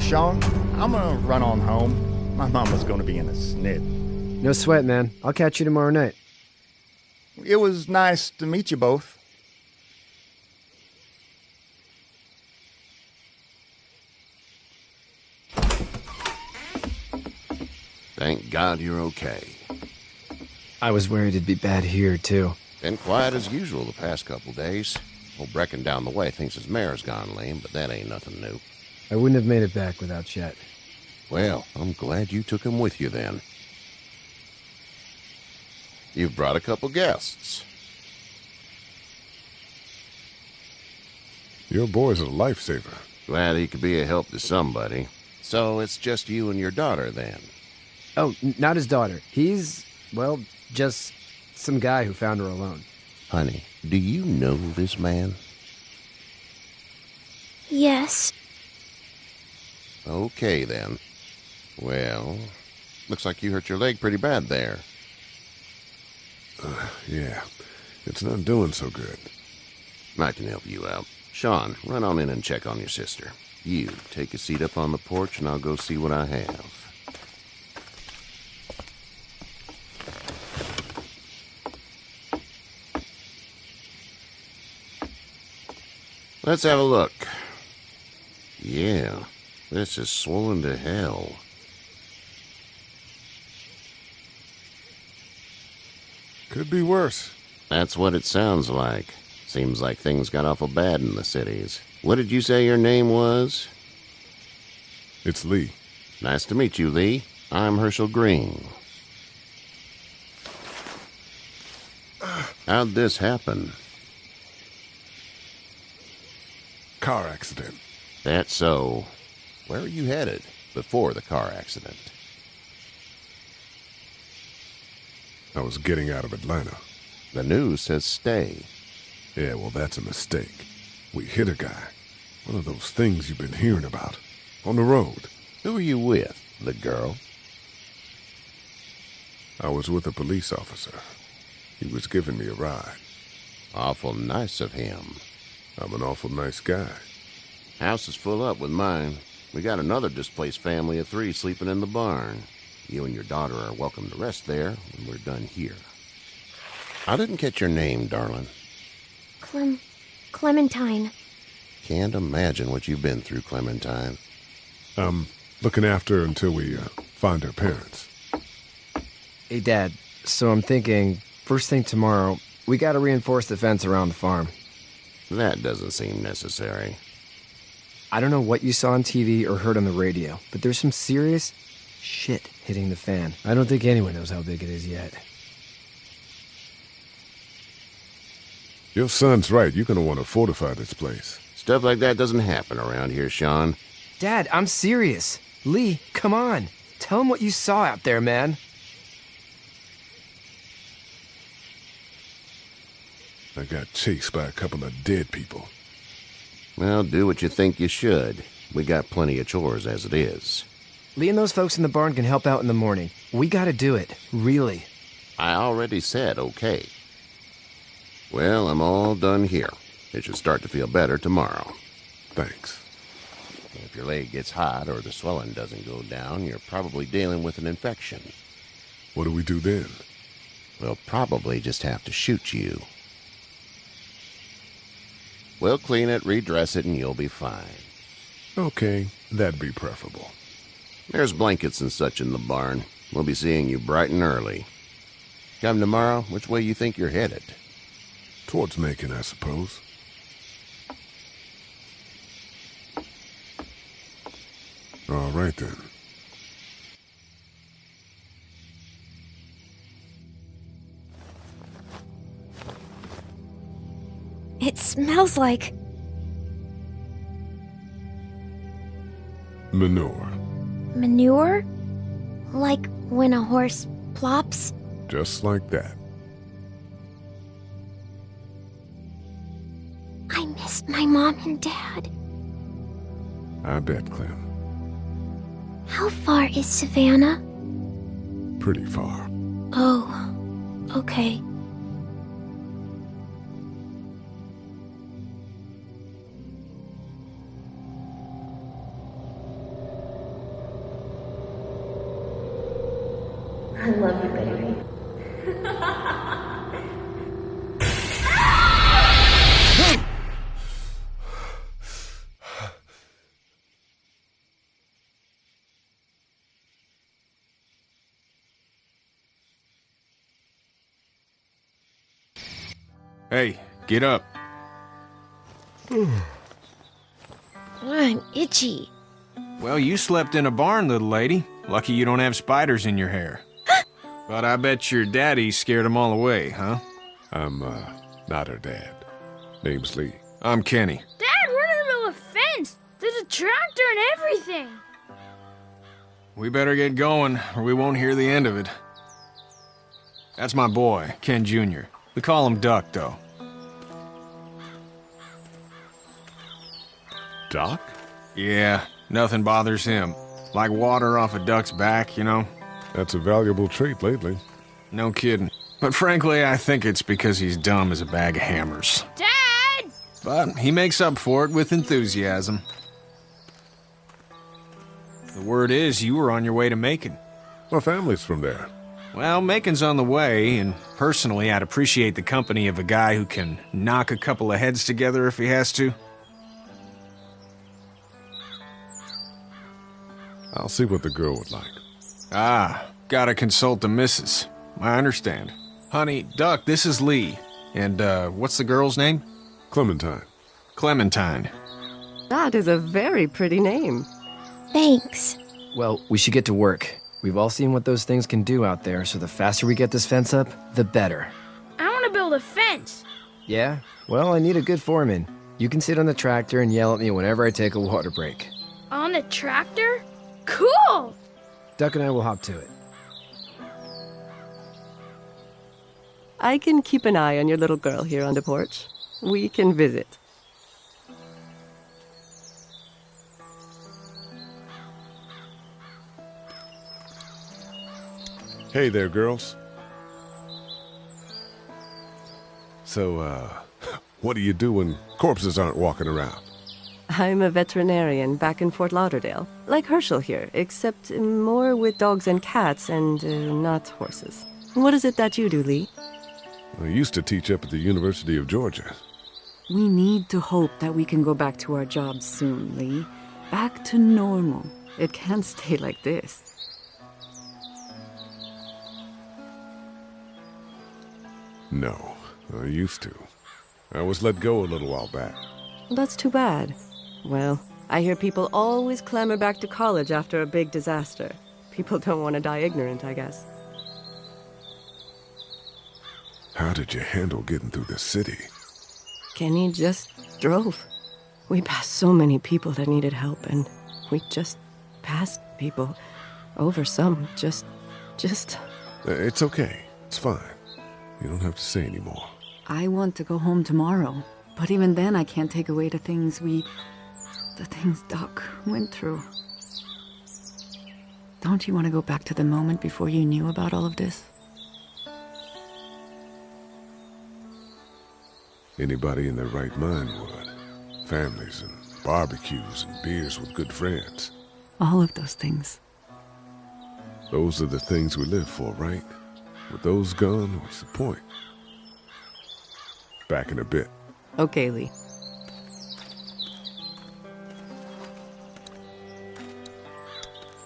Sean. I'm gonna run on home. My mama's gonna be in a snit. No sweat, man. I'll catch you tomorrow night. It was nice to meet you both. Thank God you're okay. I was worried it'd be bad here, too. Been quiet as usual the past couple days. Old Brecken down the way thinks his mare's gone lame, but that ain't nothing new. I wouldn't have made it back without Chet. Well, I'm glad you took him with you then. You've brought a couple guests. Your boy's a lifesaver. Glad he could be a help to somebody. So it's just you and your daughter then? Oh, not his daughter. He's, well, just some guy who found her alone. Honey, do you know this man? Yes. Okay, then. Well, looks like you hurt your leg pretty bad there. Yeah, it's not doing so good. I can help you out. Sean, run on in and check on your sister. You, take a seat up on the porch and I'll go see what I have. Let's have a look. Yeah, this is swollen to hell. Could be worse. That's what it sounds like. Seems like things got awful bad in the cities. What did you say your name was? It's Lee. Nice to meet you, Lee. I'm Herschel Green. How'd this happen? Car accident. That's so. Where are you headed before the car accident? I was getting out of Atlanta. The news says stay. Yeah, well, that's a mistake. We hit a guy. One of those things you've been hearing about. On the road. Who are you with? The girl? I was with a police officer. He was giving me a ride. Awful nice of him. I'm an awful nice guy. House is full up with mine. We got another displaced family of 3 sleeping in the barn. You and your daughter are welcome to rest there when we're done here. I didn't catch your name, darling. Clementine. Can't imagine what you've been through, Clementine. I'm looking after her until we find her parents. Hey, Dad, so I'm thinking, first thing tomorrow, we gotta reinforce the fence around the farm. That doesn't seem necessary. I don't know what you saw on TV or heard on the radio, but there's some serious shit hitting the fan. I don't think anyone knows how big it is yet. Your son's right. You're going to want to fortify this place. Stuff like that doesn't happen around here, Sean. Dad, I'm serious. Lee, come on. Tell him what you saw out there, man. I got chased by a couple of dead people. Well, do what you think you should. We got plenty of chores as it is. Lee and those folks in the barn can help out in the morning. We gotta do it. Really. I already said okay. Well, I'm all done here. It should start to feel better tomorrow. Thanks. If your leg gets hot or the swelling doesn't go down, you're probably dealing with an infection. What do we do then? We'll probably just have to shoot you. We'll clean it, redress it, and you'll be fine. Okay, that'd be preferable. There's blankets and such in the barn. We'll be seeing you bright and early. Come tomorrow, which way you think you're headed? Towards Macon, I suppose. All right, then. It smells like... Manure. manure? Like when a horse plops? Just like that. I missed my mom and dad. I bet, Clem. How far is Savannah? Pretty far. Oh, okay. I love you, baby. Hey, get up. I'm itchy. Well, you slept in a barn, little lady. Lucky you don't have spiders in your hair. But I bet your daddy scared them all away, huh? I'm, not her dad. Name's Lee. I'm Kenny. Dad, we're in the middle of a fence. There's a tractor and everything. We better get going, or we won't hear the end of it. That's my boy, Ken Jr. We call him Duck, though. Doc? Yeah, nothing bothers him. Like water off a duck's back, you know? That's a valuable trait lately. No kidding. But frankly, I think it's because he's dumb as a bag of hammers. Dad! But he makes up for it with enthusiasm. The word is you were on your way to Macon. My family's from there. Well, Macon's on the way, and personally, I'd appreciate the company of a guy who can knock a couple of heads together if he has to. I'll see what the girl would like. Ah, gotta consult the missus. I understand. Honey, Duck, this is Lee. And, what's the girl's name? Clementine. Clementine. That is a very pretty name. Thanks. Well, we should get to work. We've all seen what those things can do out there, so the faster we get this fence up, the better. I want to build a fence. Yeah? Well, I need a good foreman. You can sit on the tractor and yell at me whenever I take a water break. On the tractor? Cool! Duck and I will hop to it. I can keep an eye on your little girl here on the porch. We can visit. Hey there, girls. So, what do you do when corpses aren't walking around? I'm a veterinarian back in Fort Lauderdale, like Herschel here, except more with dogs and cats and not horses. What is it that you do, Lee? I used to teach up at the University of Georgia. We need to hope that we can go back to our jobs soon, Lee. Back to normal. It can't stay like this. No, I used to. I was let go a little while back. That's too bad. Well, I hear people always clamor back to college after a big disaster. People don't want to die ignorant, I guess. How did you handle getting through the city? Kenny just drove. We passed so many people that needed help, and we just passed people. Over some, just... It's okay. It's fine. You don't have to say any more. I want to go home tomorrow. But even then, I can't take away the things Doc went through. Don't you want to go back to the moment before you knew about all of this? Anybody in their right mind would. Families and barbecues and beers with good friends. All of those things. Those are the things we live for, right? With those gone, what's the point? Back in a bit. Okay, Lee.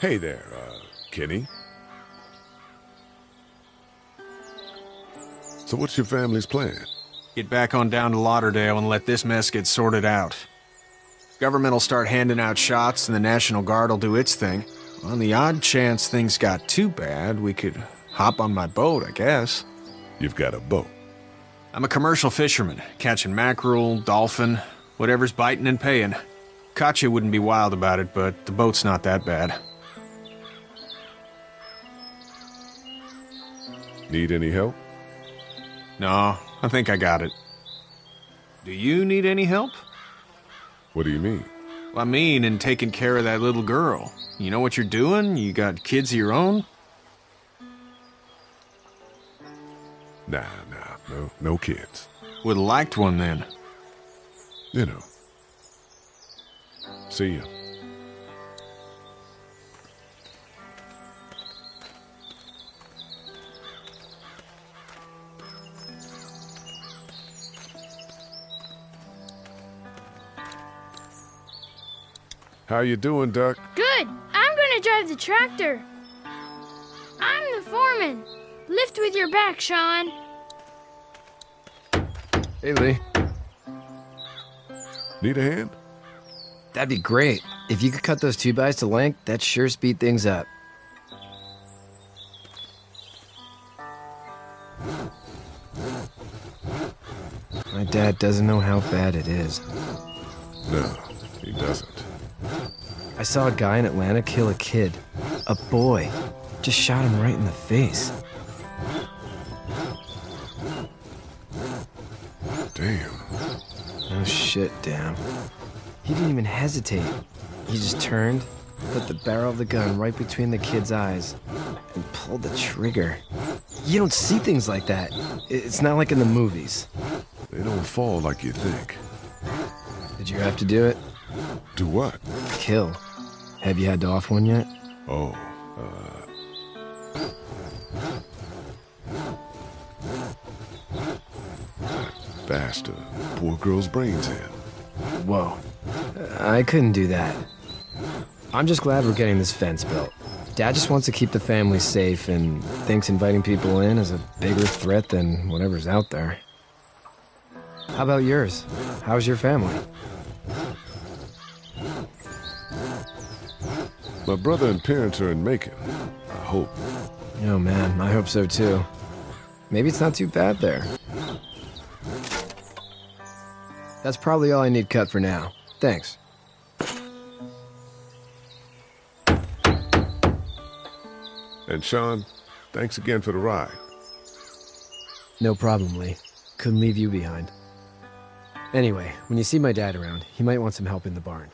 Hey there, Kenny. So what's your family's plan? Get back on down to Lauderdale and let this mess get sorted out. Government will start handing out shots and the National Guard will do its thing. On the odd chance things got too bad, we could hop on my boat, I guess. You've got a boat. I'm a commercial fisherman, catching mackerel, dolphin, whatever's biting and paying. Katya wouldn't be wild about it, but the boat's not that bad. Need any help? No, I think I got it. Do you need any help? What do you mean? Well, I mean, in taking care of that little girl. You know what you're doing? You got kids of your own? Nah, no kids. Would've liked one then. You know. See ya. Hey, How you doing, Duck? Good. I'm gonna drive the tractor. I'm the foreman. Lift with your back, Sean. Hey, Lee. Need a hand? That'd be great. If you could cut those 2x to length, that'd sure speed things up. My dad doesn't know how bad it is. No, he doesn't. I saw a guy in Atlanta kill a kid. A boy. Just shot him right in the face. Damn. Oh shit, damn. He didn't even hesitate. He just turned, put the barrel of the gun right between the kid's eyes, and pulled the trigger. You don't see things like that. It's not like in the movies. They don't fall like you think. Did you have to do it? Do what? Kill. Have you had to off one yet? Oh, bashed a poor girl's brains in. Whoa. I couldn't do that. I'm just glad we're getting this fence built. Dad just wants to keep the family safe and thinks inviting people in is a bigger threat than whatever's out there. How about yours? How's your family? My brother and parents are in Macon. I hope. Oh man, I hope so too. Maybe it's not too bad there. That's probably all I need cut for now. Thanks. And Sean, thanks again for the ride. No problem, Lee. Couldn't leave you behind. Anyway, when you see my dad around, he might want some help in the barn.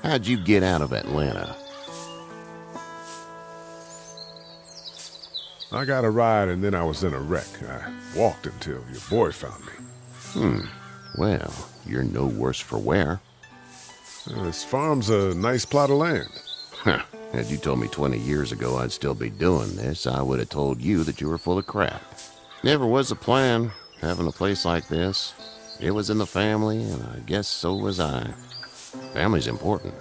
How'd you get out of Atlanta? I got a ride and then I was in a wreck. I walked until your boy found me. Well, you're no worse for wear. This farm's a nice plot of land. Huh. Had you told me 20 years ago I'd still be doing this, I would have told you that you were full of crap. Never was a plan, having a place like this. It was in the family, and I guess so was I. Family's important.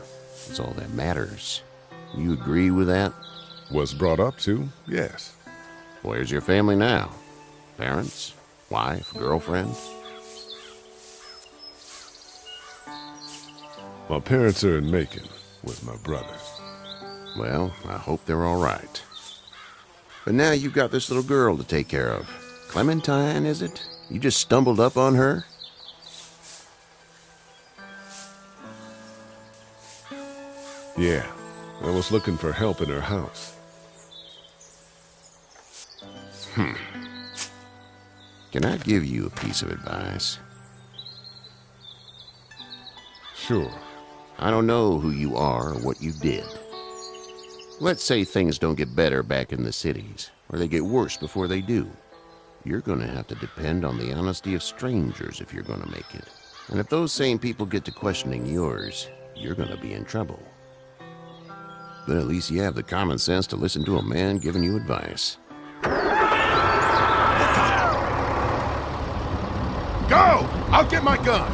It's all that matters. You agree with that? Was brought up to, yes. Where's your family now? Parents? Wife? Girlfriend? My parents are in Macon with my brother. Well, I hope they're all right. But now you've got this little girl to take care of. Clementine, is it? You just stumbled up on her? Yeah, I was looking for help in her house. Can I give you a piece of advice? Sure. I don't know who you are or what you did. Let's say things don't get better back in the cities, or they get worse before they do. You're going to have to depend on the honesty of strangers if you're going to make it. And if those same people get to questioning yours, you're going to be in trouble. But at least you have the common sense to listen to a man giving you advice. Go! I'll get my gun!